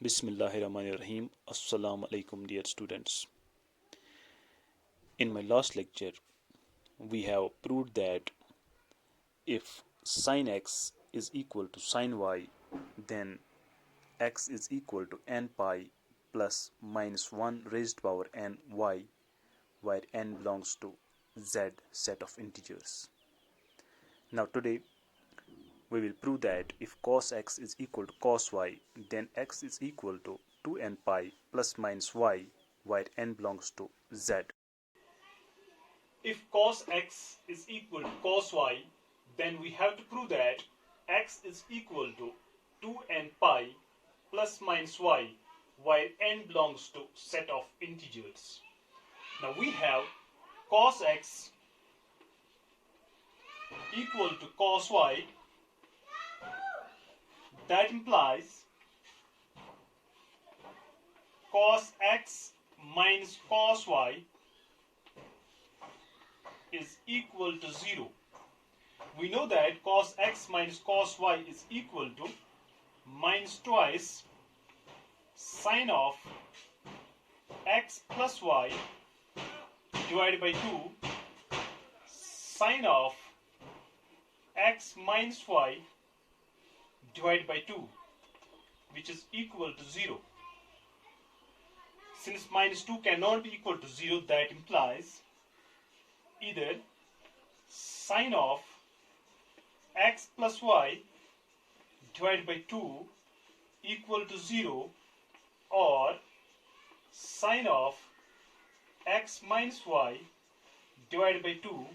Bismillahirrahmanirrahim. Assalamu alaikum, dear students. In my last lecture, we have proved that if sin x is equal to sin y, then x is equal to n pi plus minus 1 raised power n y, where n belongs to z set of integers. Now today, we will prove that if cos x is equal to cos y, then x is equal to 2n pi plus minus y, where n belongs to z. If cos x is equal to cos y, then we have to prove that x is equal to 2n pi plus minus y, while n belongs to set of integers. Now we have cos x equal to cos y. That implies cos x minus cos y is equal to 0. We know that cos x minus cos y is equal to minus twice sine of x plus y divided by 2 sine of x minus y divided by 2, which is equal to 0. Since minus 2 cannot be equal to 0, that implies either sine of x plus y divided by 2 equal to 0, or sine of x minus y divided by 2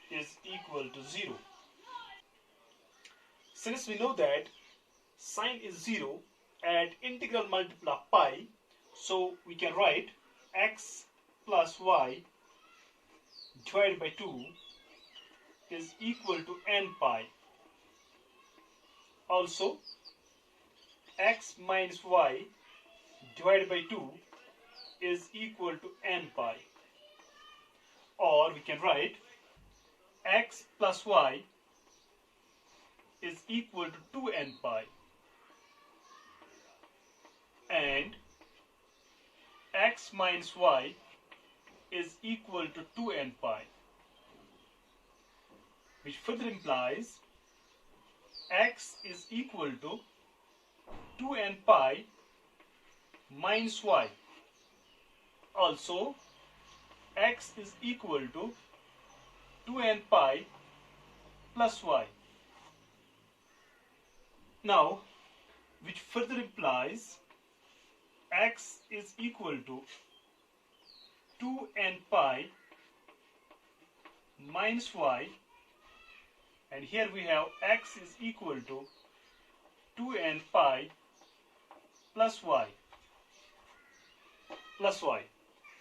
is equal to 0. Since we know that sine is 0 at integral multiply pi, so we can write x plus y divided by 2 is equal to n pi. Also, x minus y divided by 2 is equal to n pi. Or we can write x plus y is equal to 2n pi, and x minus y is equal to 2n pi, which further implies x is equal to 2n pi minus y. Also, x is equal to 2n pi plus y. Now, which further implies x is equal to 2n pi minus y, and here we have x is equal to 2n pi plus y.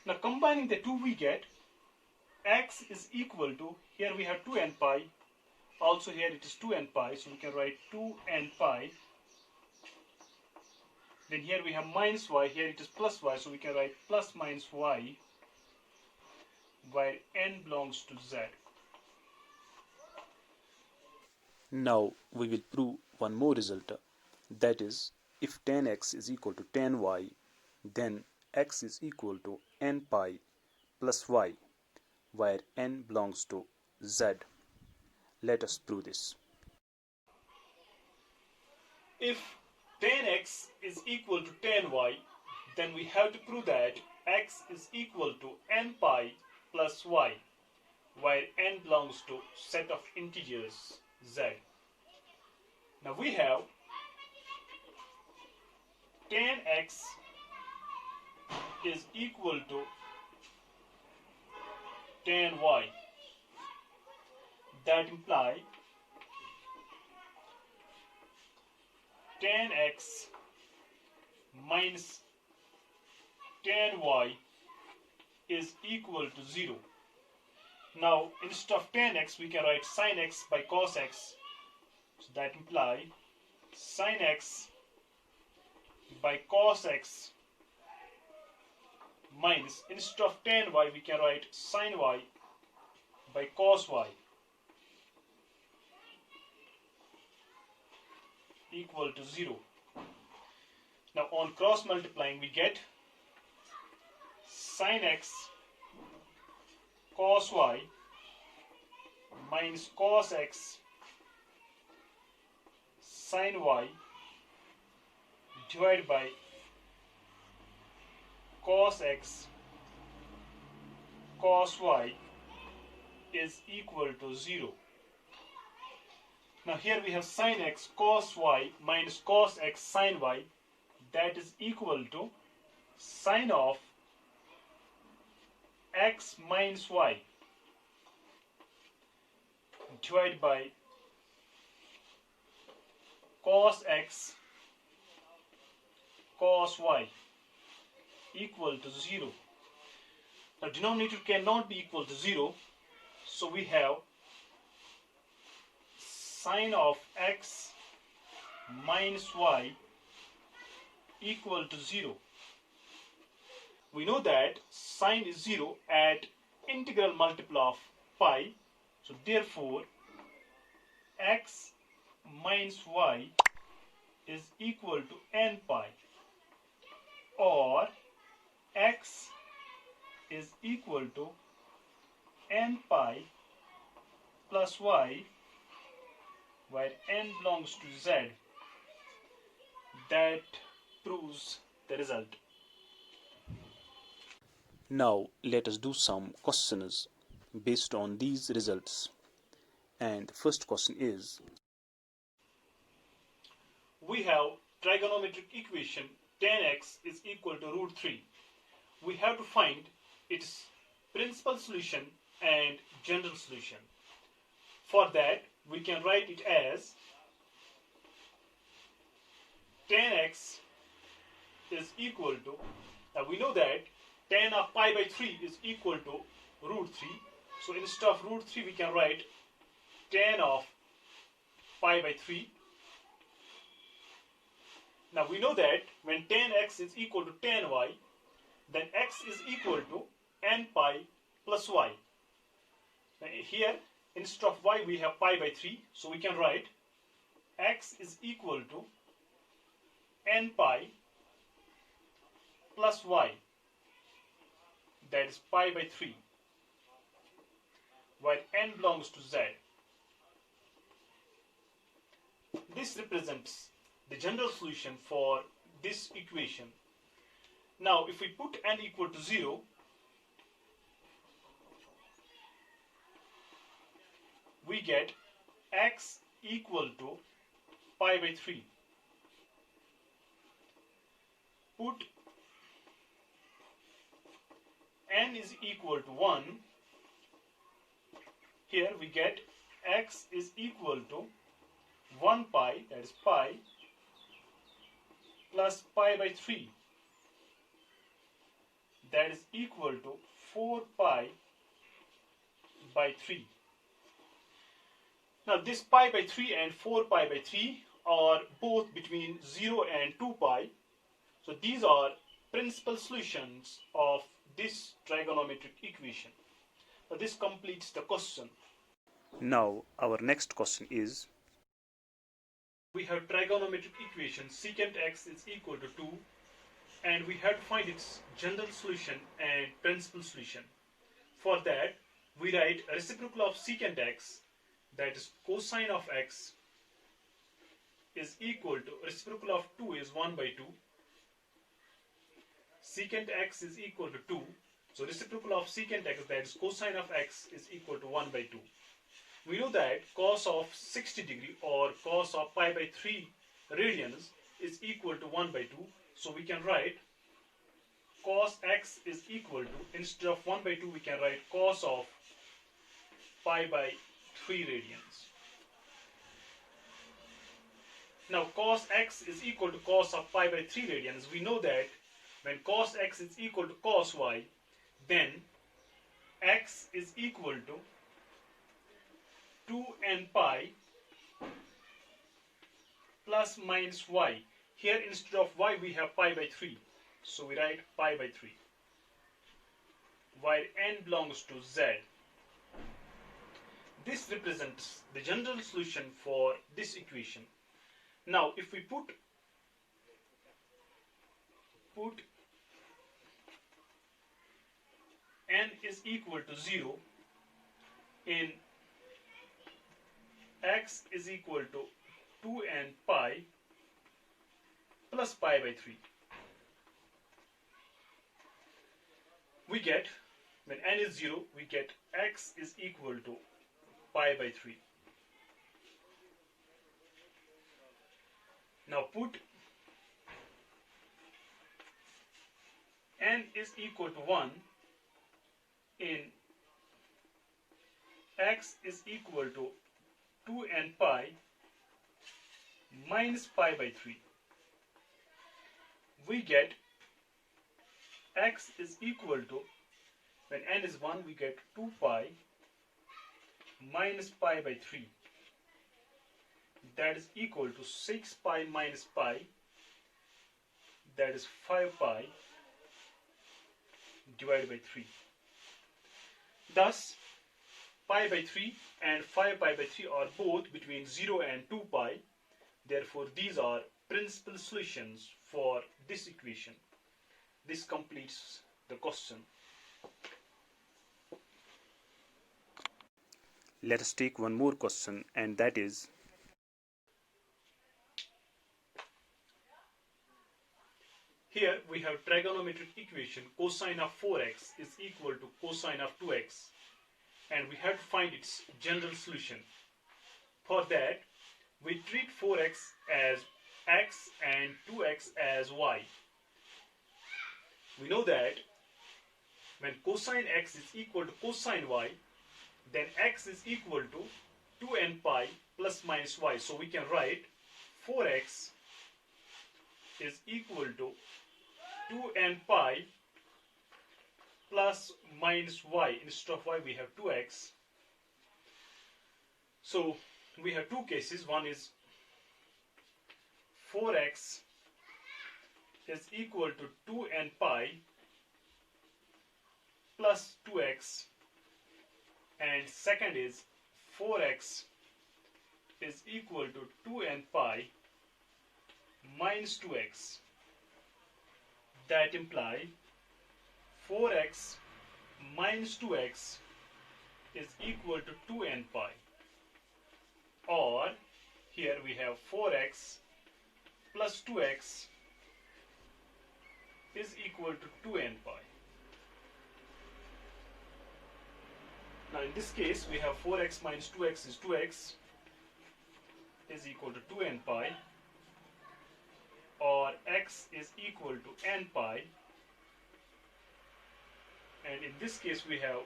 Now combining the two, we get x is equal to, here we have 2n pi, also here it is 2n pi, so we can write 2n pi. Then here we have minus y, here it is plus y, so we can write plus minus y, where n belongs to z. Now we will prove one more result, that is, if tan x is equal to tan y, then x is equal to n pi plus y, where n belongs to z. Let us prove this. If tan x is equal to tan y, then we have to prove that x is equal to n pi plus y, where n belongs to set of integers z. Now we have tan x is equal to tan y. That implies tan x minus tan y is equal to 0. Now instead of tan x, we can write sin x by cos x. So that implies sin x by cos x minus, instead of tan y, we can write sin y by cos y equal to 0. Now on cross multiplying we get sin x cos y minus cos x sin y divided by cos x cos y is equal to 0. Now here we have sin x cos y minus cos x sin y, that is equal to sin of x minus y divided by cos x cos y equal to 0. Now denominator cannot be equal to 0, so we have sin of x minus y equal to 0. We know that sin is 0 at integral multiple of pi, so therefore x minus y is equal to n pi, or x is equal to n pi plus y, where n belongs to z. That proves the result. Now let us do some questions based on these results. And the first question is, We have trigonometric equation tan x is equal to root 3. We have to find its principal solution and general solution. For that, we can write it as tan x is equal to, now we know that tan of pi by 3 is equal to root 3. So instead of root 3, we can write tan of pi by 3. Now we know that when tan x is equal to tan y, then x is equal to n pi plus y. Now here, instead of y, we have pi by 3, so we can write x is equal to n pi plus y, that is pi by 3, while n belongs to z. This represents the general solution for this equation. Now if we put n equal to 0, we get x equal to pi by 3. Put n is equal to 1, here we get x is equal to 1 pi, that is pi, plus pi by 3, that is equal to 4 pi by 3. Now this pi by 3 and 4 pi by 3 are both between 0 and 2 pi. So these are principal solutions of this trigonometric equation. Now this completes the question. now our next question is, We have trigonometric equation secant x is equal to 2, and we have to find its general solution and principal solution. For that, we write a reciprocal of secant x, that is cosine of x, is equal to, reciprocal of 2 is 1 by 2. Secant x is equal to 2. So reciprocal of secant x, that is cosine of x, is equal to 1 by 2. We know that cos of 60 degree or cos of pi by 3 radians is equal to 1 by 2. So we can write cos x is equal to, instead of 1 by 2, we can write cos of pi by 3 radians. Now cos x is equal to cos of pi by 3 radians. We know that when cos x is equal to cos y, then x is equal to 2n pi plus minus y. Here instead of y we have pi by 3. So we write pi by 3. While n belongs to z. This represents the general solution for this equation. Now if we put put n is equal to 0 in x is equal to 2n pi plus pi by 3. We get, when n is 0, we get x is equal to pi by 3. Now put n is equal to 1 in x is equal to 2n pi minus pi by 3. We get x is equal to, when n is 1, we get 2 pi minus pi by 3. That is equal to 6 pi minus pi, that is 5 pi divided by 3. Thus, pi by 3 and 5 pi by 3 are both between 0 and 2 pi. Therefore, these are principal solutions for this equation. This completes the question. Let us take one more question, and that is, here we have trigonometric equation cosine of 4x is equal to cosine of 2x, and we have to find its general solution. For that, we treat 4x as x and 2x as y. We know that when cosine x is equal to cosine y, then x is equal to 2n pi plus minus y. So we can write 4x is equal to 2n pi plus minus y. Instead of y, we have 2x. So we have two cases. One is 4x is equal to 2n pi plus 2x, and second is 4x is equal to 2n pi minus 2x. That implies 4x minus 2x is equal to 2n pi, or here we have 4x plus 2x is equal to 2n pi. Now in this case we have 4x minus 2x is 2x is equal to 2n pi, or x is equal to n pi, and in this case we have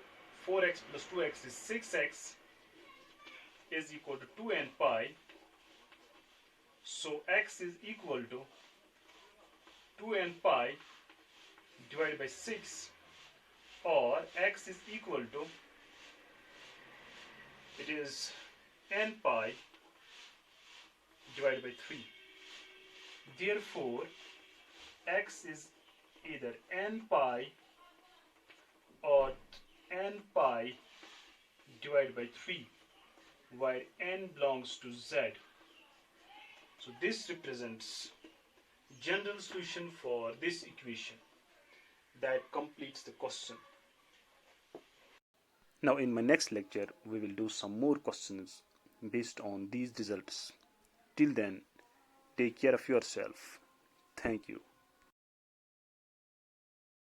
4x plus 2x is 6x is equal to 2n pi, so x is equal to 2n pi divided by 6, or x is equal to, it is n pi divided by 3. Therefore, x is either n pi or n pi divided by 3, while n belongs to z. So this represents general solution for this equation. That completes the question. now in my next lecture we will do some more questions based on these results. Till then, take care of yourself. Thank you.